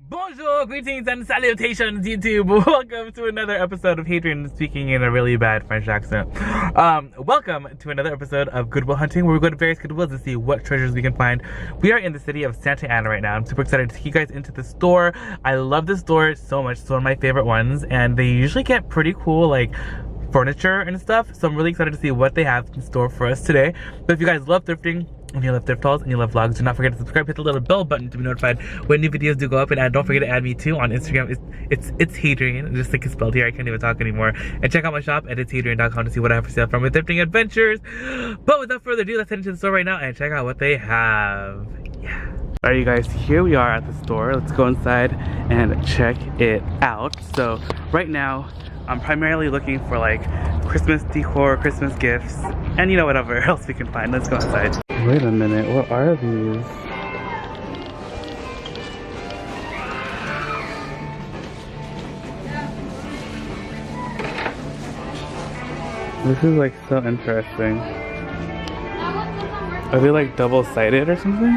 Bonjour, greetings and salutations, YouTube. Welcome to another episode of Hadrian speaking in a really bad French accent. Welcome to another episode of Goodwill hunting, where we go to various Goodwills to see what treasures we can find. We are in the city of Santa Ana right now. I'm super excited to take you guys into the store. I love this store so much. It's one of my favorite ones, and they usually get pretty cool, like, furniture and stuff. So I'm really excited to see what they have in store for us today. But if you guys love thrifting, and you love thrift hauls, and you love vlogs, do not forget to subscribe, hit the little bell button to be notified when new videos do go up, and don't forget to add me too on Instagram. itsHadrian, just like it's spelled here. I can't even talk anymore. And check out my shop at itsHadrian.com to see what I have for sale from my thrifting adventures. But without further ado, let's head into the store right now and check out what they have. Yeah. Alright, you guys, here we are at the store. Let's go inside and check it out. So right now, I'm primarily looking for like Christmas decor, Christmas gifts, and you know, whatever else we can find. Let's go inside. Wait a minute, what are these? This is like so interesting. Are they like double-sided or something?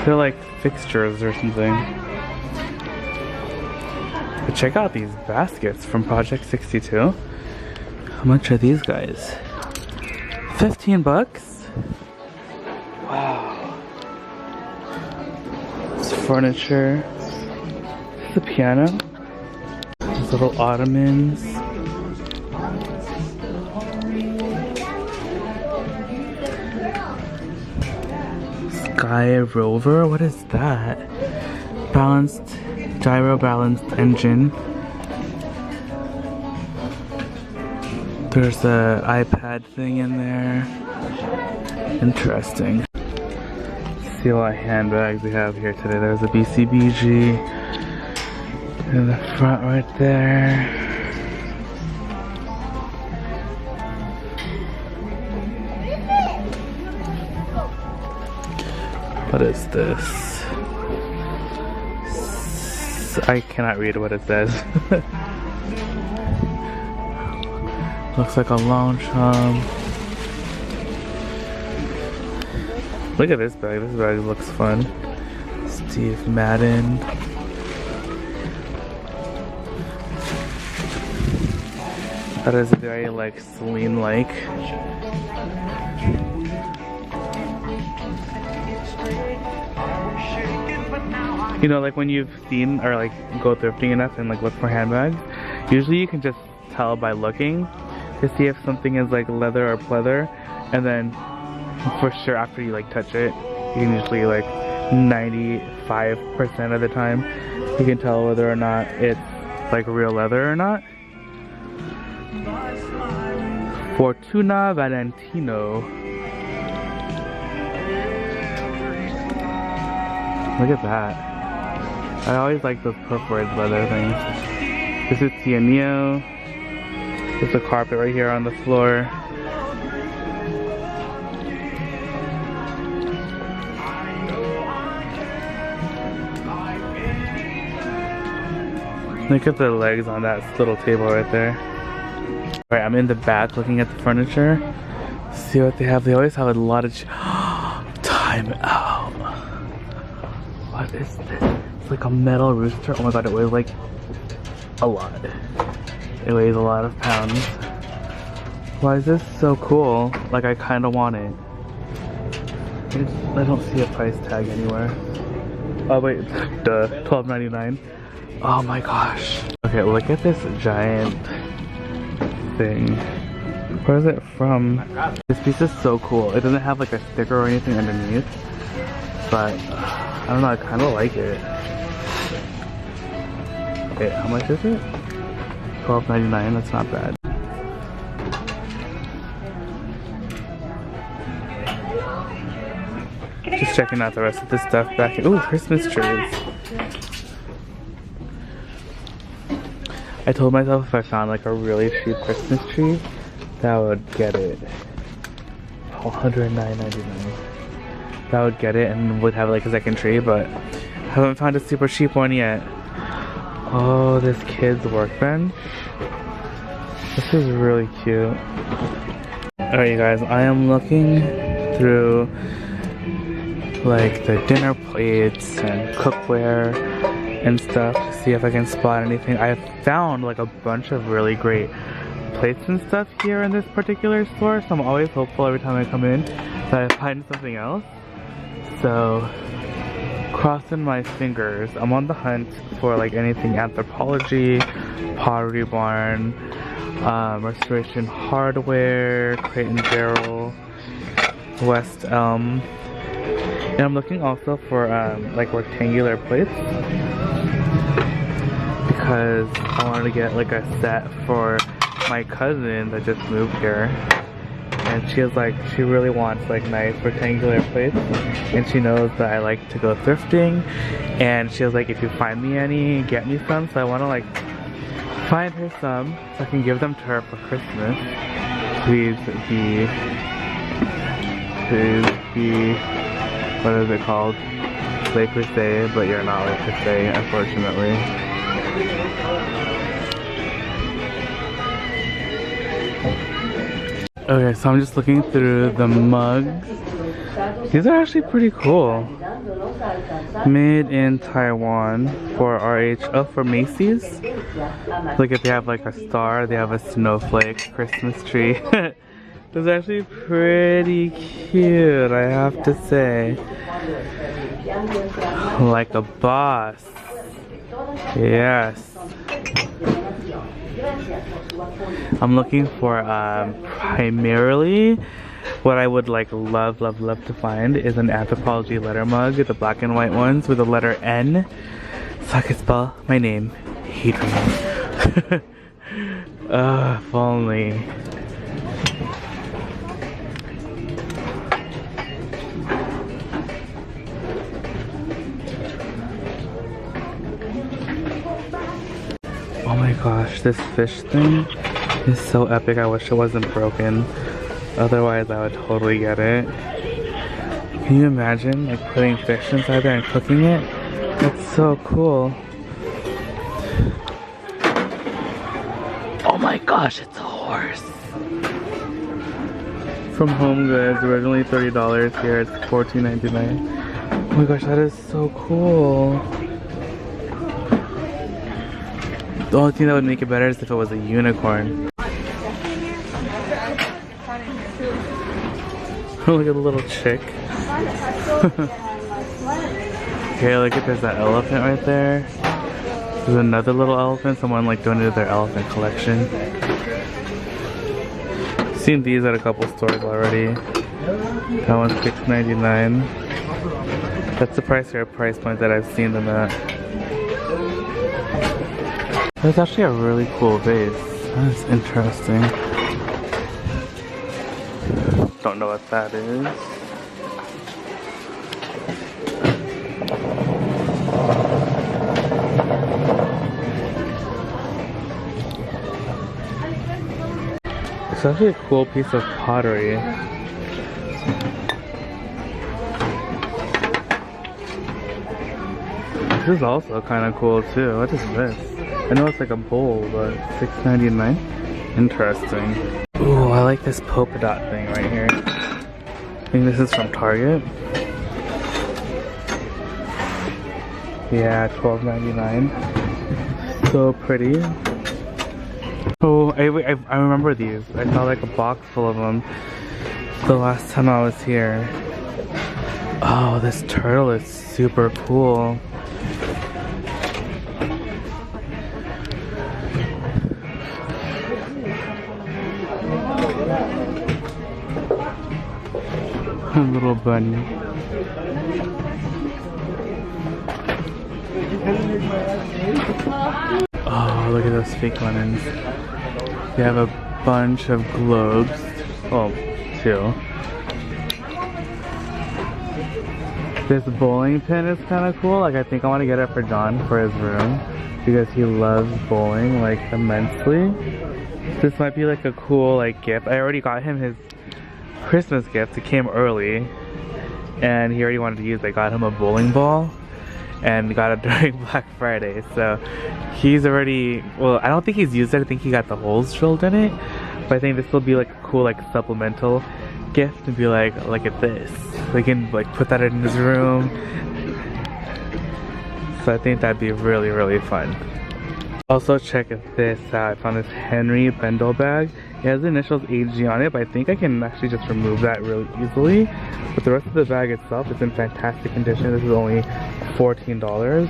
They're like fixtures or something. But check out these baskets from Project 62. How much are these guys? 15 bucks? Wow. It's furniture. It's a piano. These little ottomans. Sky Rover? What is that? Gyro balanced engine. There's a iPad thing in there. Interesting. Let's see what handbags we have here today. There's a BCBG in the front right there. What is this? I cannot read what it says. Looks like a lounge home. Look at this bag. This bag looks fun. Steve Madden. That is very like Celine-like. You know, like when you've seen or like go thrifting enough and like look for handbags, usually you can just tell by looking to see if something is like leather or pleather, and then for sure after you like touch it, you can usually like 95% of the time you can tell whether or not it's like real leather or not. Fortuna Valentino. Look at that. I always like those perforated leather things. This is Tianio. There's a carpet right here on the floor. Look at the legs on that little table right there. Alright, I'm in the back looking at the furniture. See what they have. They always have a lot of time out. What is this? It's like a metal rooster. Oh my god, it weighs like a lot. It weighs a lot of pounds. Why is this so cool? Like, I kind of want it. I don't see a price tag anywhere. Oh wait, duh, $12.99. Oh my gosh. Okay, look at this giant thing. Where is it from? This piece is so cool. It doesn't have like a sticker or anything underneath, but I don't know, I kind of like it. Okay, how much is it? $12.99, that's not bad. Just checking out the rest of this stuff back here. Ooh, Christmas trees. I told myself if I found like a really cheap Christmas tree, that I would get it. $109.99. That would get it and would have like a second tree, but I haven't found a super cheap one yet. Oh, this kid's workbench. This is really cute. Alright, you guys, I am looking through like the dinner plates and cookware and stuff to see if I can spot anything. I found like a bunch of really great plates and stuff here in this particular store, so I'm always hopeful every time I come in that I find something else. So, crossing my fingers. I'm on the hunt for like anything Anthropology, Pottery Barn, Restoration Hardware, Crate and Barrel, West Elm. And I'm looking also for like rectangular plates because I wanted to get like a set for my cousin that just moved here, and she really wants like nice rectangular plates, and she knows that I like to go thrifting, and she was like, if you find me any, get me some. So I want to like find her some so I can give them to her for Christmas. Please be what is it called? Le Creuset, but you're not Le Creuset, unfortunately. Okay, so I'm just looking through the mugs. These are actually pretty cool. Made in Taiwan for for Macy's. Look, if they have like a star, they have a snowflake Christmas tree. Those are actually pretty cute, I have to say. Like a boss. Yes. I'm looking for primarily what I would like love to find is an Anthropology letter mug, the black and white ones with the letter N, so I can spell my name, Hadrian. If only. Oh my gosh, this fish thing is so epic. I wish it wasn't broken. Otherwise, I would totally get it. Can you imagine like putting fish inside there and cooking it? That's so cool. Oh my gosh, it's a horse. From Home Goods, originally $30. Here it's $14.99. Oh my gosh, that is so cool. The only thing that would make it better is if it was a unicorn. Look at the little chick. Okay, look at there's that elephant right there. There's another little elephant. Someone like donated their elephant collection. I've seen these at a couple stores already. That one's $6.99. That's the price point that I've seen them at. That's actually a really cool vase. That's interesting. Don't know what that is. It's actually a cool piece of pottery. This is also kind of cool too. What is this? I know it's like a bowl, but $6.99. Interesting. Ooh, I like this polka dot thing right here. I think this is from Target. Yeah, $12.99. So pretty. Oh, I remember these. I saw like a box full of them the last time I was here. Oh, this turtle is super cool. A little bunny. Oh, look at those fake linens. They have a bunch of globes. Oh, two. This bowling pin is kind of cool. Like, I think I want to get it for John for his room because he loves bowling like immensely. This might be like a cool like gift. I already got him his Christmas gift. It came early and he already wanted to use it. I got him a bowling ball and got it during Black Friday, so he's already, well, I don't think he's used it. I think he got the holes drilled in it, but I think this will be like a cool like supplemental gift and be like, look at this. We can like put that in his room. So I think that'd be really, really fun. Also, check this out. I found this Henry Bendel bag. It has the initials AG on it, but I think I can actually just remove that really easily. But the rest of the bag itself is in fantastic condition. This is only $14.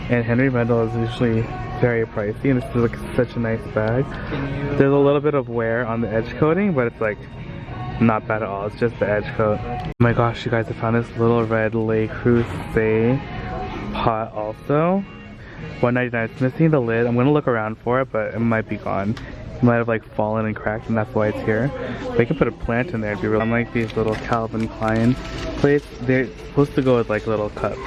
And Henry Bendel is usually very pricey, and this is like such a nice bag. There's a little bit of wear on the edge coating, but it's like not bad at all. It's just the edge coat. Oh my gosh, you guys, I found this little red Le Creuset pot also. $1.99. It's missing the lid. I'm gonna look around for it, but it might be gone. It might have like fallen and cracked, and that's why it's here. They could put a plant in there. It'd be real. Unlike these little Calvin Klein plates, they're supposed to go with like little cups,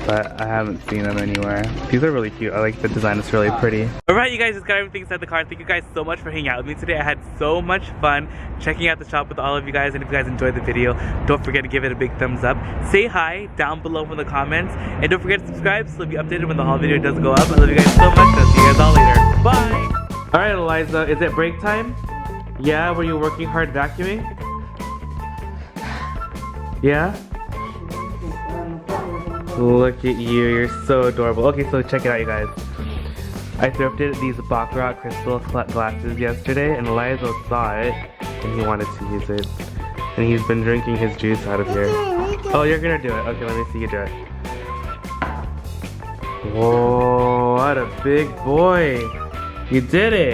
but I haven't seen them anywhere. These are really cute. I like the design. It's really pretty. Alright, you guys, just got everything inside the car. Thank you guys so much for hanging out with me today. I had so much fun checking out the shop with all of you guys, and if you guys enjoyed the video, don't forget to give it a big thumbs up. Say hi down below in the comments, and don't forget to subscribe so you'll be updated when the haul video does go up. I love you guys so much. I'll see you guys all later. Bye! Alright, Eliza, is it break time? Yeah? Were you working hard vacuuming? Yeah? Look at you, you're so adorable. Okay, so check it out, you guys. I thrifted these Baccarat crystal glasses yesterday, and Eliza saw it, and he wanted to use it. And he's been drinking his juice out of here. Oh, you're gonna do it. Okay, let me see you do it. Whoa, what a big boy. You did it.